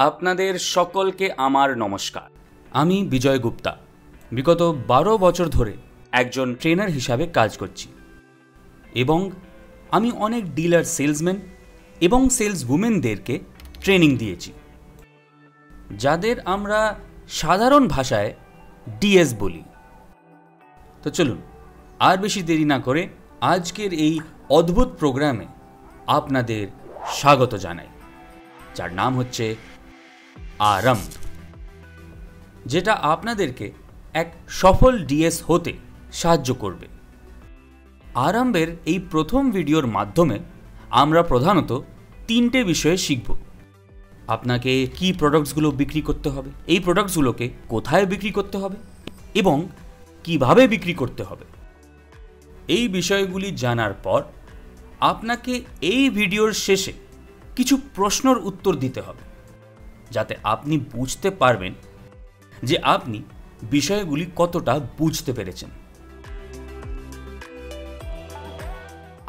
আপনাদের সকলকে আমার নমস্কার। আমি বিজয় গুপ্তা। বিগত 12 বছর ধরে একজন ট্রেনার হিসাবে কাজ করছি এবং আমি অনেক ডিলার সেলসম্যান এবং সেলস উমেনদেরকে ট্রেনিং দিয়েছি, যাদের আমরা সাধারণ ভাষায় ডিএস বলি। তো চলুন আর বেশি দেরি না করে আজকের এই অদ্ভুত প্রোগ্রামে আপনাদের স্বাগত জানাই, যার নাম হচ্ছে আরম্ভ, যেটা আপনাদেরকে এক সফল ডিএস হতে সাহায্য করবে। আরম্ভের এই প্রথম ভিডিওর মাধ্যমে আমরা প্রধানত 3টে বিষয়ে শিখব। আপনাকে কি প্রোডাক্টসগুলো বিক্রি করতে হবে, এই প্রোডাক্টসগুলোকে কোথায় বিক্রি করতে হবে এবং কিভাবে বিক্রি করতে হবে। এই বিষয়গুলি জানার পর আপনাকে এই ভিডিওর শেষে কিছু প্রশ্নের উত্তর দিতে হবে, যাতে আপনি বুঝতে পারবেন যে আপনি বিষয়গুলি কতটা বুঝতে পেরেছেন।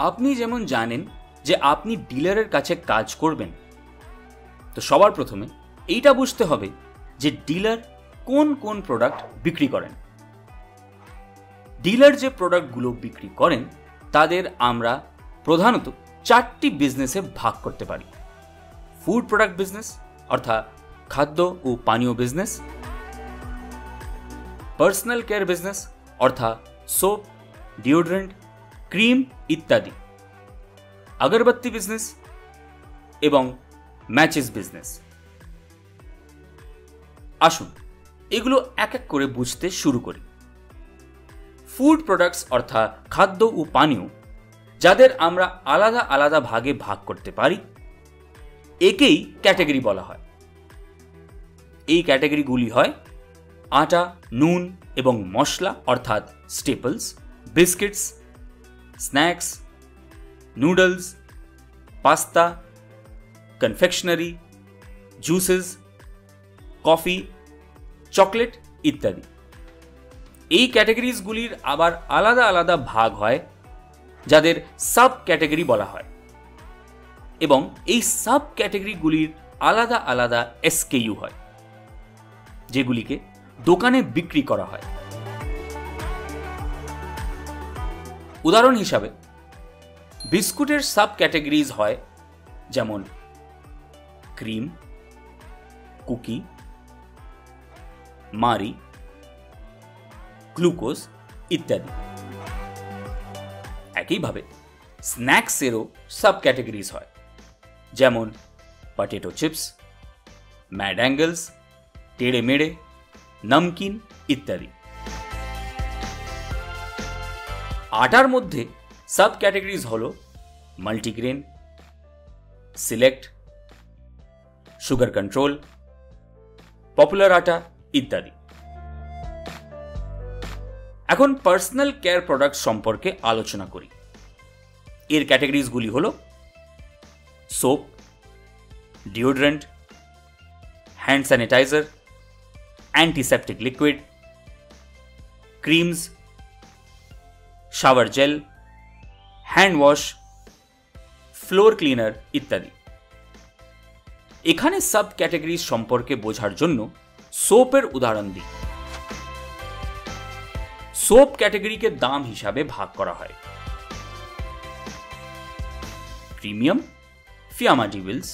আপনি যেমন জানেন যে আপনি ডিলারের কাছে কাজ করবেন, তো সবার প্রথমে এইটা বুঝতে হবে যে ডিলার কোন কোন প্রোডাক্ট বিক্রি করেন। ডিলার যে প্রোডাক্টগুলো বিক্রি করেন তাদের আমরা প্রধানত 4টি বিজনেসে ভাগ করতে পারি। ফুড প্রোডাক্ট বিজনেস অর্থাৎ খাদ্য ও পানীয় বিজনেস, পার্সোনাল কেয়ার বিজনেস অর্থাৎ সোপ, ডিওড্রেন্ট, ক্রিম ইত্যাদি, আগরবাতি বিজনেস এবং ম্যাচেস বিজনেস। আসুন এগুলো এক এক করে বুঝতে শুরু করি। ফুড প্রোডাক্টস অর্থাৎ খাদ্য ও পানীয়, যাদের আমরা আলাদা আলাদা ভাগে ভাগ করতে পারি, একেই ক্যাটাগরি বলা হয়। এই ক্যাটাগরিগুলি হয় আটা, নুন এবং মশলা অর্থাৎ staples, biscuits, snacks, noodles, pasta, confectionery, juices, coffee, chocolate ইত্যাদি। এই ক্যাটাগরিজগুলির আবার আলাদা আলাদা ভাগ হয়, যাদের সাব ক্যাটাগরি বলা হয়, এবং এই সাব ক্যাটাগরিগুলির আলাদা আলাদা এসকেইউ হয়, যেগুলিকে দোকানে বিক্রি করা হয়। উদাহরণ হিসাবে বিস্কুটের সাব ক্যাটাগরিজ হয় যেমন ক্রিম, কুকি, মারি, গ্লুকোজ ইত্যাদি। একইভাবে স্ন্যাক্সেরও সাব ক্যাটাগরিজ হয়, যেমন potato chips, Mad Angles, Tedhe Medhe, namkeen ইত্যাদি। আটার মধ্যে সাব ক্যাটাগরিজ হল multigrain, Select, sugar control, popular আটা ইত্যাদি। এখন পার্সোনাল কেয়ার প্রোডাক্ট সম্পর্কে আলোচনা করি। এর ক্যাটাগরিজগুলি হল soap, deodorant, hand sanitizer, antiseptic liquid, creams, shower gel, hand wash, floor cleaner ইত্যাদি। এখানে সাব ক্যাটাগরিজ সম্পর্কে বোঝার জন্য সোপের উদাহরণ দিই। সোপ ক্যাটাগরিকে দাম হিসাবে ভাগ করা হয়। Premium, Fiama Di Wills,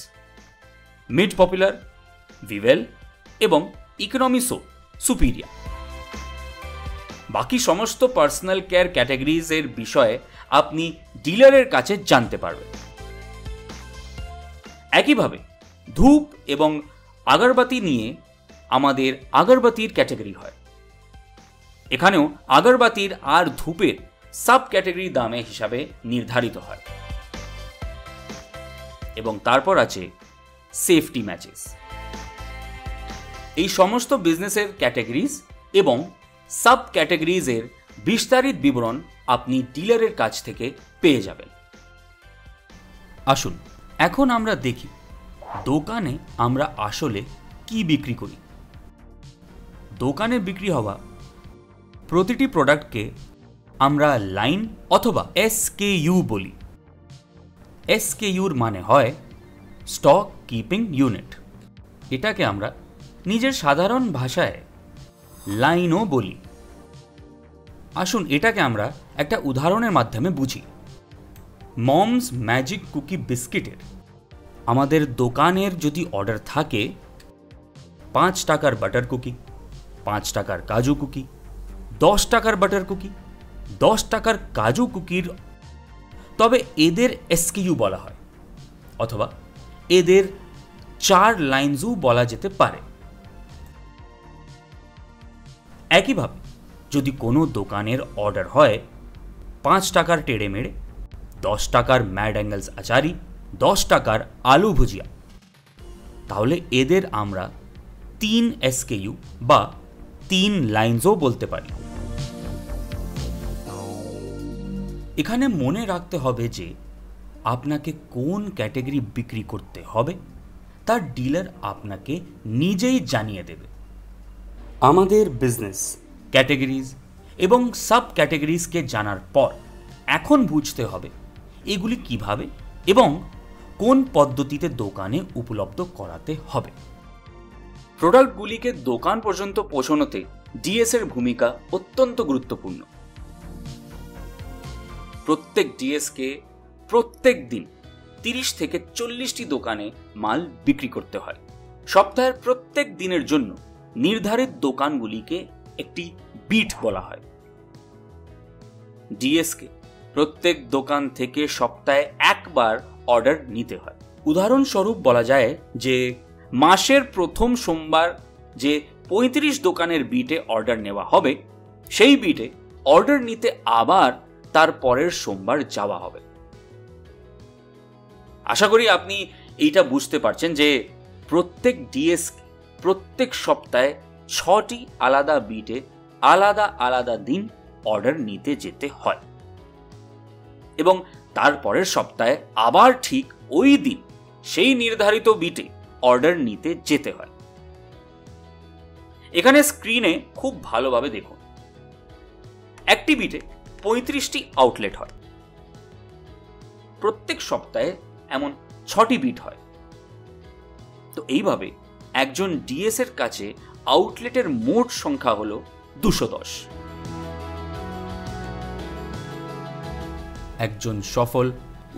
mid popular, Vivel এবং ইকোনমি সোপ, সুপিরিয়া। বাকি সমস্ত পার্সোনাল কেয়ার ক্যাটাগরিজ এর বিষয়ে আপনি ডিলারের কাছে জানতে পারবেন। একইভাবে ধূপ এবং আগরবাতি নিয়ে আমাদের আগরবাতির ক্যাটাগরি হয়। এখানেও আগরবাতির আর ধূপের সাব ক্যাটাগরি দামে হিসাবে নির্ধারিত হয়। এবং তারপর আছে সেফটি ম্যাচেস। এই সমস্ত বিজনেসের ক্যাটাগরিজ এবং সাব ক্যাটাগরিজের বিস্তারিত বিবরণ আপনি ডিলারের কাছ থেকে পেয়ে যাবেন। আসুন এখন আমরা দেখি দোকানে আমরা আসলে কি বিক্রি করি। দোকানে বিক্রি হওয়া প্রতিটি প্রোডাক্টকে আমরা লাইন অথবা এসকেইউ বলি। এসকেইউর মানে হয় স্টক কিপিং ইউনিট। এটাকে আমরা নিজের সাধারণ ভাষায় লাইনও বলি। আসুন এটাকে আমরা একটা উদাহরণের মাধ্যমে বুঝি। মমস ম্যাজিক কুকি বিস্কিটের আমাদের দোকানের যদি অর্ডার থাকে 5 টাকার বাটার কুকি, 5 টাকার কাজু কুকি, 10 টাকার বাটার কুকি, 10 টাকার কাজু কুকির, তবে এদের এসকিউ বলা হয়, অথবা এদের 4 লাইনসও বলা যেতে পারে। একইভাবে যদি কোনো দোকানের অর্ডার হয় 5 টাকার টেড়ে মেড়ে, 10 টাকার ম্যাড অ্যাঙ্গেলস আচারি, 10 টাকার আলু ভুজিয়া, তাহলে এদের আমরা 3 এসকেইউ বা 3 লাইনসও বলতে পারি। এখানে মনে রাখতে হবে যে আপনাকে কোন ক্যাটাগরি বিক্রি করতে হবে তার ডিলার আপনাকে নিজেই জানিয়ে দেবে। আমাদের বিজনেস ক্যাটাগরিজ এবং সাব ক্যাটাগরিজকে জানার পর এখন বুঝতে হবে এগুলি কিভাবে এবং কোন পদ্ধতিতে দোকানে উপলব্ধ করাতে হবে। প্রোডাক্টগুলিকে দোকান পর্যন্ত পৌঁছানোতে ডিএস এর ভূমিকা অত্যন্ত গুরুত্বপূর্ণ। প্রত্যেক ডিএসকে প্রত্যেক দিন 30 থেকে 40টি দোকানে মাল বিক্রি করতে হয়। সপ্তাহের প্রত্যেক দিনের জন্য নির্ধারিত দোকানগুলিকে একটি বিট বলা হয়। ডিএসকে প্রত্যেক দোকান থেকে সপ্তাহে একবার অর্ডার নিতে হয়। উদাহরণস্বরূপ বলা যায় যে মাসের প্রথম সোমবার যে 35 দোকানের বিটে অর্ডার নেওয়া হবে, সেই বিটে অর্ডার নিতে আবার তার পরের সোমবার যাওয়া হবে। আশা করি আপনি এইটা বুঝতে পারছেন যে প্রত্যেক ডিএস প্রত্যেক সপ্তাহে 6টি আলাদা বিটে আলাদা আলাদা দিন অর্ডার নিতে যেতে হয় এবং তারপরের সপ্তাহে আবার ঠিক ওই দিন সেই নির্ধারিত বিটে অর্ডার নিতে যেতে হয়। এখানে স্ক্রিনে খুব ভালোভাবে দেখুন, একটি বিটে 35টি আউটলেট হয়। প্রত্যেক সপ্তাহে এমন 6টি বিট হয়। তো এইভাবে একজন ডিএস এর কাছে আউটলেটের মোট সংখ্যা হল 210। একজন সফল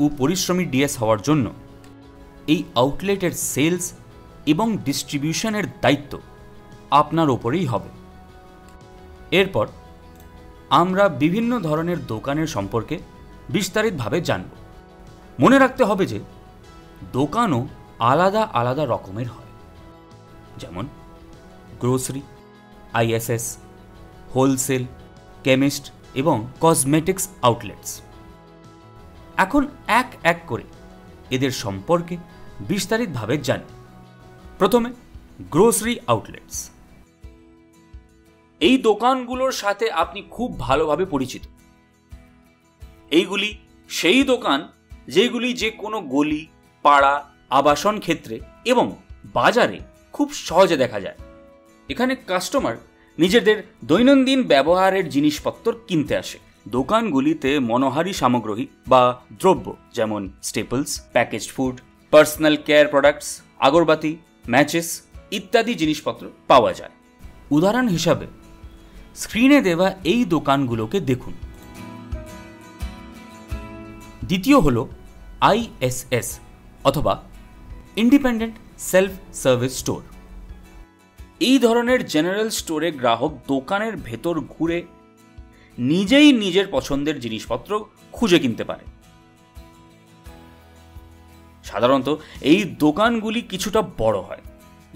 ও পরিশ্রমী ডিএস হওয়ার জন্য এই আউটলেটের সেলস এবং ডিস্ট্রিবিউশনের দায়িত্ব আপনার ওপরেই হবে। এরপর আমরা বিভিন্ন ধরনের দোকানের সম্পর্কে বিস্তারিতভাবে জানব। মনে রাখতে হবে যে দোকানও আলাদা আলাদা রকমের হয়, যেমন গ্রোসারি, আইএসএস, হোলসেল, কেমিস্ট এবং কসমেটিক্স আউটলেটস। এখন এক এক করে এদের সম্পর্কে বিস্তারিতভাবে জানি। প্রথমে গ্রোসারি আউটলেটস। এই দোকানগুলোর সাথে আপনি খুব ভালোভাবে পরিচিত। এইগুলি সেই দোকান যেগুলি যে কোনো গলি, পাড়া, আবাসন ক্ষেত্রে এবং বাজারে খুব সহজে দেখা যায়। এখানে কাস্টমার নিজেদের দৈনন্দিন ব্যবহারের জিনিসপত্র কিনতে আসে। দোকানগুলিতে মনোহারী সামগ্রী বা দ্রব্য যেমন staples, packaged food, personal care products, আগরবাতি, ম্যাচেস ইত্যাদি জিনিসপত্র পাওয়া যায়। উদাহরণ হিসাবে স্ক্রিনে দেওয়া এই দোকানগুলোকে দেখুন। দ্বিতীয় হল আইএসএস অথবা ইন্ডিপেন্ডেন্ট সেলফ সার্ভিস স্টোর। এই ধরনের জেনারেল স্টোরে গ্রাহক দোকানের ভেতর ঘুরে নিজেই নিজের পছন্দের জিনিসপত্র খুঁজে কিনতে পারে। সাধারণত এই দোকানগুলি কিছুটা বড় হয়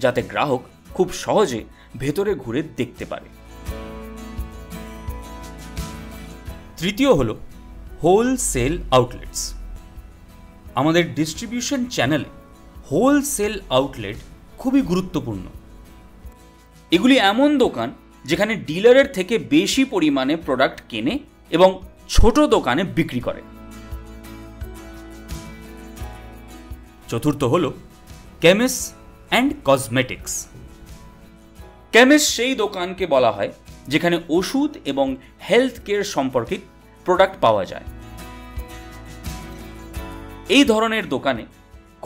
যাতে গ্রাহক খুব সহজে ভেতরে ঘুরে দেখতে পারে। তৃতীয় হল হোলসেল আউটলেটস। আমাদের ডিস্ট্রিবিউশন চ্যানেলে হোলসেল আউটলেট খুবই গুরুত্বপূর্ণ। এগুলি এমন দোকান যেখানে ডিলারের থেকে বেশি পরিমাণে প্রোডাক্ট কেনে এবং ছোট দোকানে বিক্রি করে। চতুর্থ হল কেমিস্ট অ্যান্ড কসমেটিক্স। কেমিস্ট সেই দোকানকে বলা হয় যেখানে ওষুধ এবং হেলথ কেয়ার সম্পর্কিত প্রোডাক্ট পাওয়া যায়। এই ধরনের দোকানে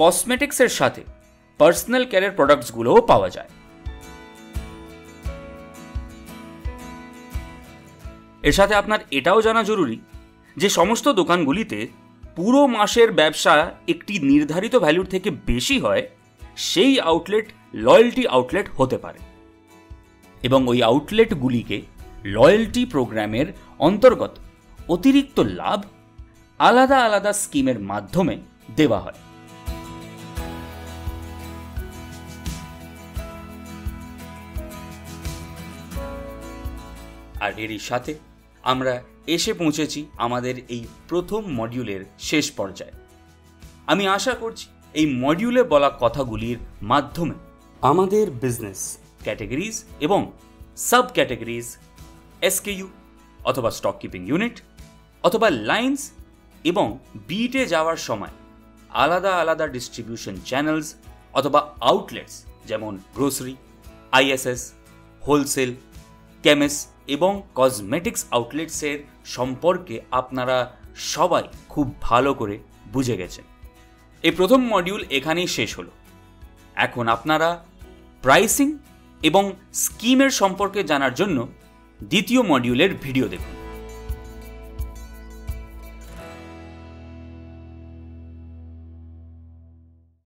কসমেটিক্সের সাথে পার্সোনাল কেয়ারের প্রোডাক্টসগুলোও পাওয়া যায়। এর সাথে আপনার এটাও জানা জরুরি যে সমস্ত দোকানগুলিতে পুরো মাসের ব্যবসা একটি নির্ধারিত ভ্যালুর থেকে বেশি হয় সেই আউটলেট লয়্যালটি আউটলেট হতে পারে, এবং ওই আউটলেটগুলিকে লয়্যালটি প্রোগ্রামের অন্তর্গত অতিরিক্ত লাভ আলাদা আলাদা স্কিমের মাধ্যমে দেওয়া হয়। আর এরই সাথে আমরা এসে পৌঁছেছি আমাদের এই প্রথম মডিউলের শেষ পর্যায়ে। আমি আশা করছি এই মডিউলে বলা কথাগুলির মাধ্যমে আমাদের বিজনেস ক্যাটাগরিজ এবং সাব ক্যাটাগরিজ, এসকেইউ অথবা স্টক কিপিং ইউনিট অথবা লাইন্স এবং বিটে যাওয়ার সময় আলাদা আলাদা ডিস্ট্রিবিউশন চ্যানেলস অথবা আউটলেটস যেমন গ্রোসারি, আইএসএস, হোলসেল, কেমিস এবং কসমেটিক্স আউটলেটসের সম্পর্কে আপনারা সবাই খুব ভালো করে বুঝে গেছেন। এই প্রথম মডিউল এখানেই শেষ হলো। এখন আপনারা প্রাইসিং এবং স্কিমের সম্পর্কে জানার জন্য দ্বিতীয় মডিউলের ভিডিও দেখুন।